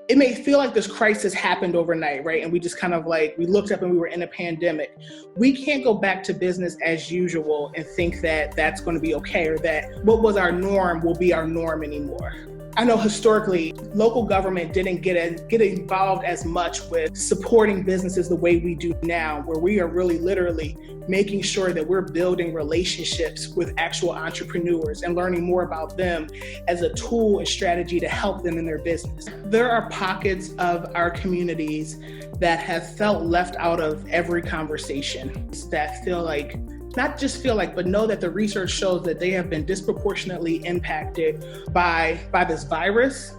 it may feel like this crisis happened overnight, right? And we just kind of like, we looked up and we were in a pandemic. We can't go back to business as usual and think that that's going to be okay, or that what was our norm will be our norm anymore. I know historically, local government didn't get involved as much with supporting businesses the way we do now, where we are really literally making sure that we're building relationships with actual entrepreneurs and learning more about them as a tool and strategy to help them in their business. There are pockets of our communities that have felt left out of every conversation, that feel like, not just feel like, but know that the research shows that they have been disproportionately impacted by this virus,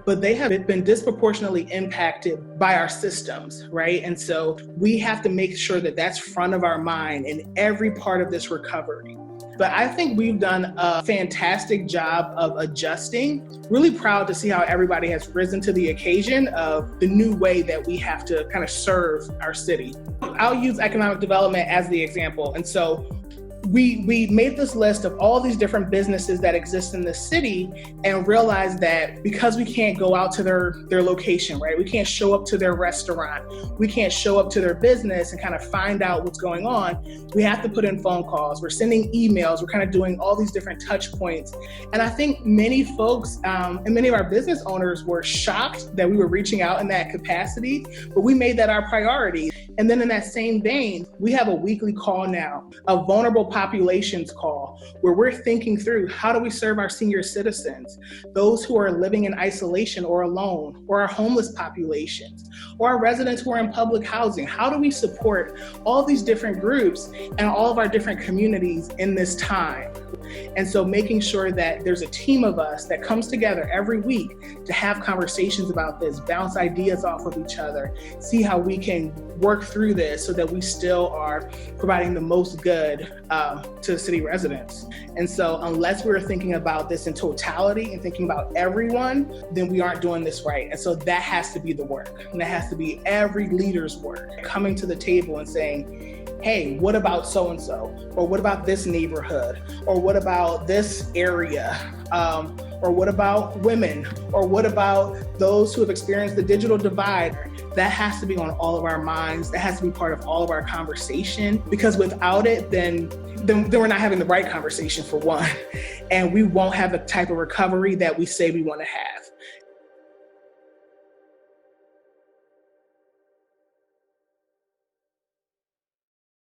but they have been disproportionately impacted by our systems, right? And so we have to make sure that that's front of our mind in every part of this recovery. But I think we've done a fantastic job of adjusting. Really proud to see how everybody has risen to the occasion of the new way that we have to kind of serve our city. I'll use economic development as the example. And so we made this list of all these different businesses that exist in the city and realized that because we can't go out to their location, right? We can't show up to their restaurant. We can't show up to their business and kind of find out what's going on. We have to put in phone calls. We're sending emails. We're kind of doing all these different touch points. And I think many folks and many of our business owners were shocked that we were reaching out in that capacity, but we made that our priority. And then in that same vein, we have a weekly call now, a vulnerable populations call, where we're thinking through how do we serve our senior citizens, those who are living in isolation or alone, or our homeless populations, or our residents who are in public housing. How do we support all these different groups and all of our different communities in this time? And so making sure that there's a team of us that comes together every week to have conversations about this, bounce ideas off of each other, see how we can work through this so that we still are providing the most good to city residents. And so unless we're thinking about this in totality and thinking about everyone, then we aren't doing this right. And so that has to be the work. And that has to be every leader's work, coming to the table and saying, hey, what about so-and-so? Or what about this neighborhood? Or what about this area? Or what about women? Or what about those who have experienced the digital divide? That has to be on all of our minds. That has to be part of all of our conversation, because without it, then we're not having the right conversation, for one. And we won't have the type of recovery that we say we want to have.